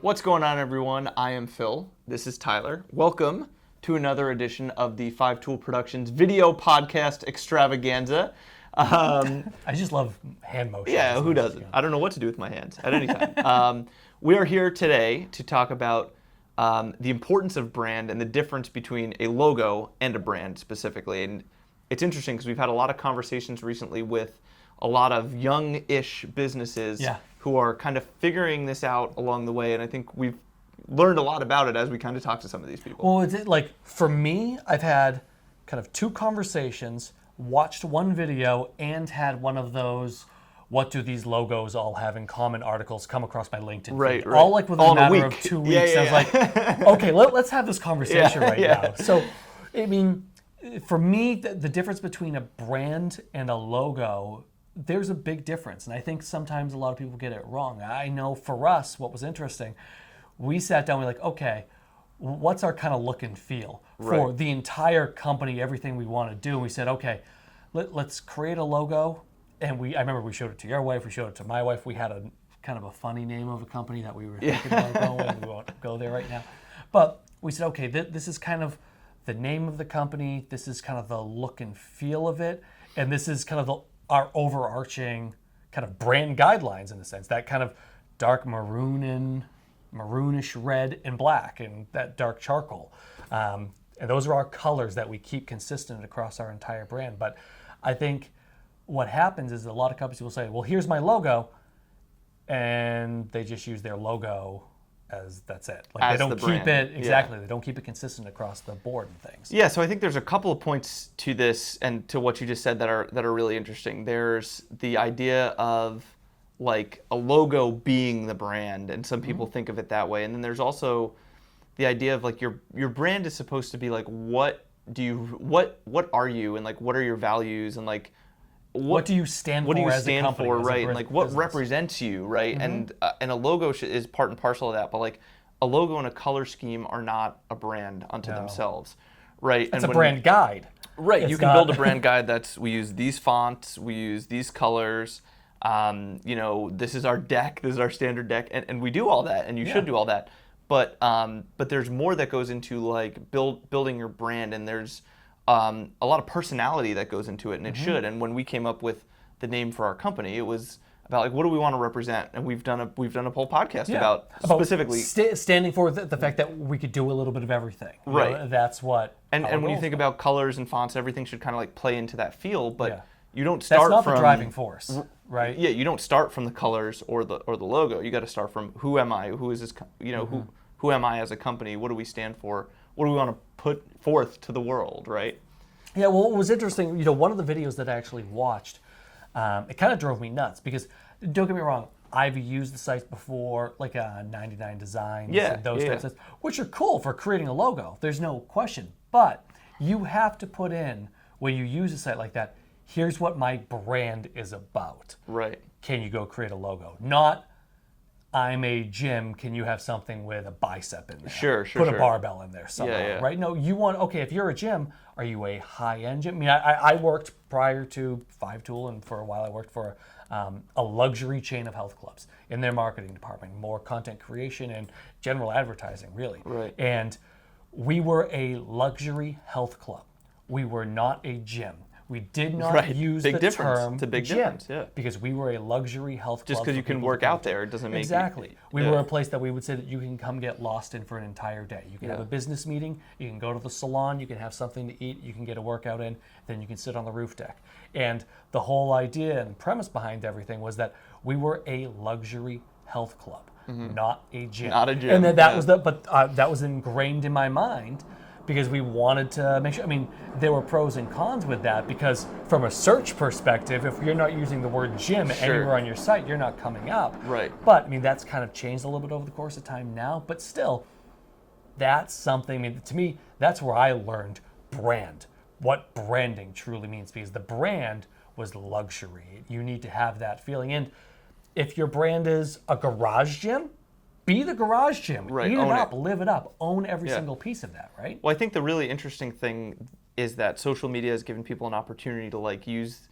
What's going on, everyone? I am Phil. This is Tyler. Welcome to another edition of the 5 Tool Productions video podcast extravaganza. I just love hand motions. Yeah, who doesn't? I don't know what to do with my hands at any time. We are here today to talk about the importance of brand and the difference between a logo and a brand specifically. And it's interesting because we've had a lot of conversations recently with a lot of young-ish businesses who are kind of figuring this out along the way. And I think we've learned a lot about it as we kind of talk to some of these people. Well, it's like for me, I've had kind of 2 conversations, watched 1 video, and had one of those what do these logos all have in common articles come across my LinkedIn feed. Right. All like within a matter of 2 weeks. I was like, okay, let's have this conversation now. So, I mean, for me, the difference between a brand and a logo, there's a big difference. And I think sometimes a lot of people get it wrong. I know for us, what was interesting, we sat down, we're like, okay, what's our kind of look and feel for the entire company, everything we want to do? And we said, okay, let's create a logo. And I remember we showed it to your wife, we showed it to my wife. We had a kind of a funny name of a company that we were thinking about going. We won't go there right now. But we said, okay, this is kind of the name of the company. This is kind of the look and feel of it. And this is kind of our overarching kind of brand guidelines in a sense. That kind of dark maroonish red and black and that dark charcoal. And those are our colors that we keep consistent across our entire brand. But I think what happens is a lot of companies will say, well, here's my logo, and they just use their logo as that's it. Like as they don't keep it, they don't keep it consistent across the board and things. Yeah, so I think there's a couple of points to this and to what you just said that are really interesting. There's the idea of like a logo being the brand, and some people think of it that way. And then there's also the idea of like your brand is supposed to be like what are you, and like what are your values, and like what do you stand for? What do you as stand a company, for, as right? And like what business represents you, right? And a logo is part and parcel of that. But like a logo and a color scheme are not a brand unto themselves, right? It's a brand guide, right? You can build a brand guide we use these fonts, we use these colors. This is our deck, this is our standard deck, and we do all that, and you should do all that. But there's more that goes into like building your brand, and there's a lot of personality that goes into it, and it should. And when we came up with the name for our company, it was about like what do we want to represent, and we've done a whole podcast about specifically standing for the fact that we could do a little bit of everything. Right. That's what. And when you think about colors and fonts, everything should kind of like play into that feel, but you don't That's start not from the driving force, right? Yeah, you don't start from the colors or the logo. You got to start from who am I? Who is this? Who am I as a company? What do we stand for? What do we want to put forth to the world, right? Yeah, well, it was interesting. One of the videos that I actually watched, it kind of drove me nuts because, don't get me wrong, I've used the sites before, like 99 Designs and those types of, which are cool for creating a logo. There's no question. But you have to put in, when you use a site like that, here's what my brand is about. Right. Can you go create a logo? Not, I'm a gym, can you have something with a bicep in there? Sure. Put a barbell in there somewhere, right? No, you want, okay, if you're a gym, are you a high-end gym? I mean, I worked prior to 5 Tool, and for a while I worked for a luxury chain of health clubs in their marketing department, more content creation and general advertising, really. Right. And we were a luxury health club. We were not a gym. We did not use the term it's a big gym difference, because we were a luxury health club. Just because you can work out there, it doesn't make exactly. We were a place that we would say that you can come get lost in for an entire day. You can have a business meeting, you can go to the salon, you can have something to eat, you can get a workout in, then you can sit on the roof deck. And the whole idea and premise behind everything was that we were a luxury health club, not a gym. Not a gym. And that was that was ingrained in my mind. Because we wanted to make sure, I mean, there were pros and cons with that because from a search perspective, if you're not using the word gym anywhere on your site, you're not coming up. Right. But, I mean, that's kind of changed a little bit over the course of time now, but still, that's something, I mean, to me, that's where I learned brand, what branding truly means, because the brand was luxury. You need to have that feeling. And if your brand is a garage gym, be the garage gym. Right. Eat it Own up, it. live it up, own every single piece of that, right? Well, I think the really interesting thing is that social media has given people an opportunity to like use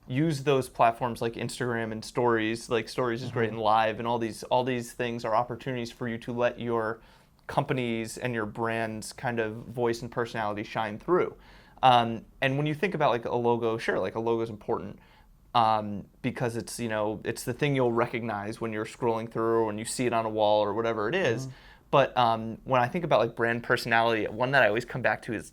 use those platforms like Instagram and Stories. Like Stories is great and Live, and all these things are opportunities for you to let your companies and your brand's kind of voice and personality shine through. And when you think about like a logo, sure, like a logo is important. Because it's it's the thing you'll recognize when you're scrolling through or when you see it on a wall or whatever it is. But when I think about like brand personality, one that I always come back to is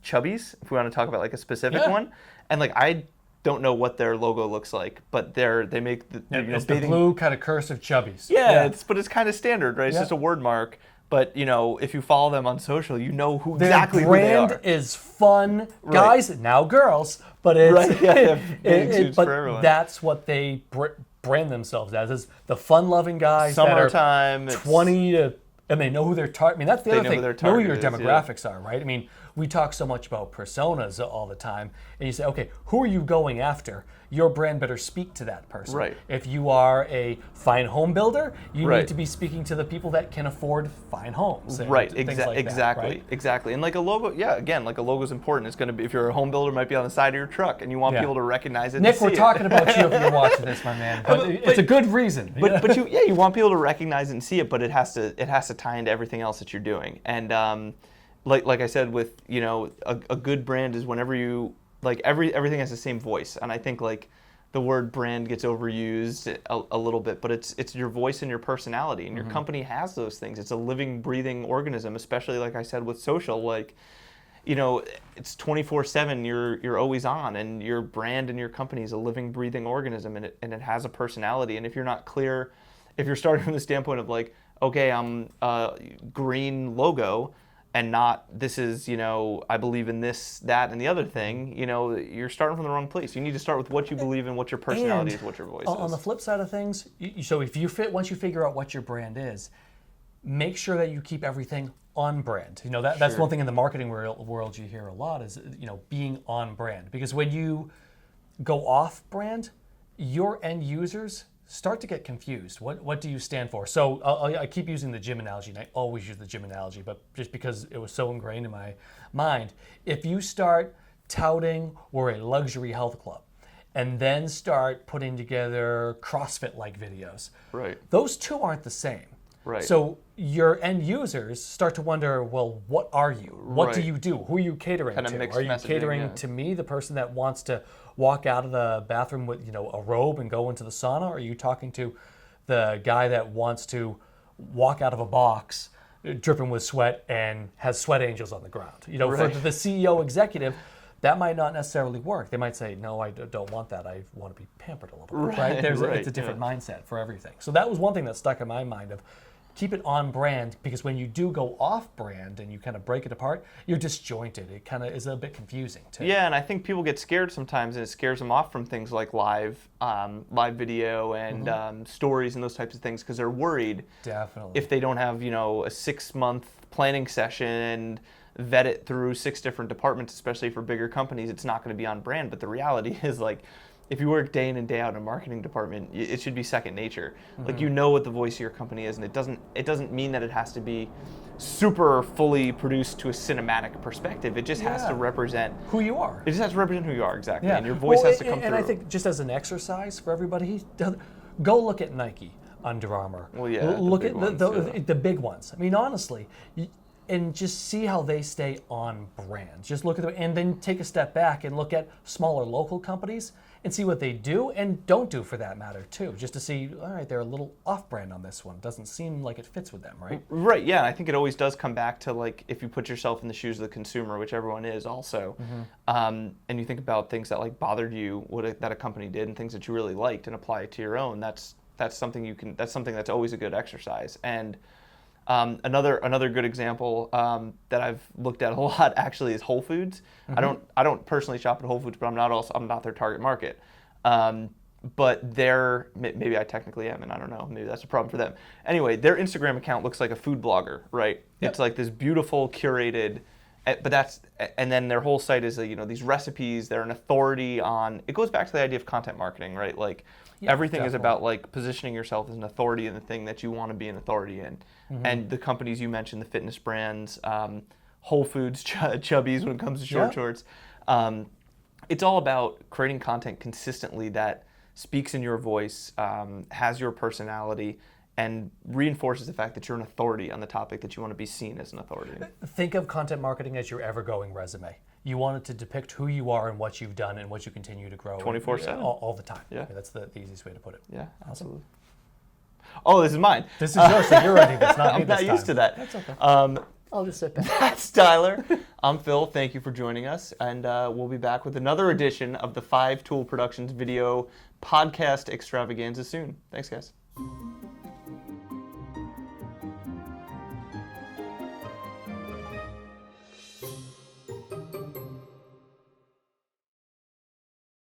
Chubby's. If we want to talk about like a specific one, and like I don't know what their logo looks like, but they make it's the blue kind of cursive Chubby's. Yeah, but it's kind of standard, right? It's just a word mark. But if you follow them on social, you know exactly who they are. Their brand is fun, guys, now girls, but it's for everyone. That's what they brand themselves as, is the fun-loving guys Summertime, that are 20 to, and they know who their target. I mean, that's the other thing. Know who your demographics are, right? I mean, we talk so much about personas all the time, and you say, okay, who are you going after? Your brand better speak to that person. Right. If you are a fine home builder, you need to be speaking to the people that can afford fine homes. Right. Exactly. Exactly. And like a logo, again, like a logo is important. It's going to be, if you're a home builder, it might be on the side of your truck, and you want people to recognize it. Nick, we're talking about you if you're watching this, my man. But it's a good reason. But you want people to recognize it and see it, but it has to tie into everything else that you're doing. And like I said, with a good brand is whenever you like everything has the same voice. And I think like the word brand gets overused a little bit, but it's your voice and your personality, and your company has those things. It's a living, breathing organism, especially like I said with social, like it's 24/7. You're always on, and your brand and your company is a living, breathing organism, and it has a personality. And if you're not clear, if you're starting from the standpoint of like, okay, I'm a green logo, and not this is, I believe in this, that, and the other thing, you're starting from the wrong place. You need to start with what you believe in, what your personality is, what your voice is. On the flip side of things, so if once you figure out what your brand is, make sure that you keep everything on brand. That's one thing in the marketing world you hear a lot is, being on brand. Because when you go off brand, your end users start to get confused. What do you stand for? So I keep using the gym analogy, and I always use the gym analogy, but just because it was so ingrained in my mind. If you start touting we're a luxury health club, and then start putting together CrossFit-like videos, right? Those two aren't the same. Right. So your end users start to wonder, well, what are you? What do you do? Who are you catering kind of to? Mixed are you messaging, catering to me, the person that wants to walk out of the bathroom with a robe and go into the sauna? Or are you talking to the guy that wants to walk out of a box dripping with sweat and has sweat angels on the ground? For the CEO executive, that might not necessarily work. They might say, no, I don't want that. I want to be pampered a little bit, right? It's a different mindset for everything. So that was one thing that stuck in my mind of keep it on brand, because when you do go off brand and you kind of break it apart, you're disjointed. It kind of is a bit confusing too. Yeah, and I think people get scared sometimes, and it scares them off from things like live video and stories and those types of things, because they're worried if they don't have a 6-month planning session and vet it through 6 different departments, especially for bigger companies, it's not going to be on brand. But the reality is, like, if you work day in and day out in a marketing department, it should be second nature. Like, what the voice of your company is, and it doesn't mean that it has to be super fully produced to a cinematic perspective. It just has to represent who you are. It just has to represent who you are, exactly. And your voice has to come through. And I think just as an exercise for everybody, go look at Nike, Under Armour. Well, yeah, look at the big ones. I mean, honestly, and just see how they stay on brand. Just look at them, and then take a step back and look at smaller local companies and see what they do and don't do, for that matter, too. Just to see, all right, they're a little off-brand on this one. Doesn't seem like it fits with them, right? Right, yeah. I think it always does come back to, like, if you put yourself in the shoes of the consumer, which everyone is also, and you think about things that, like, bothered you, that a company did, and things that you really liked, and apply it to your own, that's something that's always a good exercise. And another good example that I've looked at a lot actually is Whole Foods. I don't personally shop at Whole Foods, but I'm not their target market. But maybe I technically am, and I don't know. Maybe that's a problem for them. Anyway, their Instagram account looks like a food blogger, right? Yep. It's like this beautiful curated, and then their whole site is these recipes. They're an authority on. It goes back to the idea of content marketing, right? Like. Yeah, everything is about like positioning yourself as an authority in the thing that you want to be an authority in. And the companies you mentioned, the fitness brands, Whole Foods, Chubby's when it comes to shorts, it's all about creating content consistently that speaks in your voice, has your personality, and reinforces the fact that you're an authority on the topic that you want to be seen as an authority. Think of content marketing as your ever-going resume. You want it to depict who you are and what you've done and what you continue to grow 24/7. all the time. Yeah. That's the easiest way to put it. Yeah, absolutely. Oh, this is mine. This is yours, so you're ready. That's not me I'm not this used to time. that. That's okay. Um, I'll just sit back. That's Tyler. I'm Phil. Thank you for joining us. And we'll be back with another edition of the 5 Tool Productions video podcast extravaganza soon. Thanks, guys.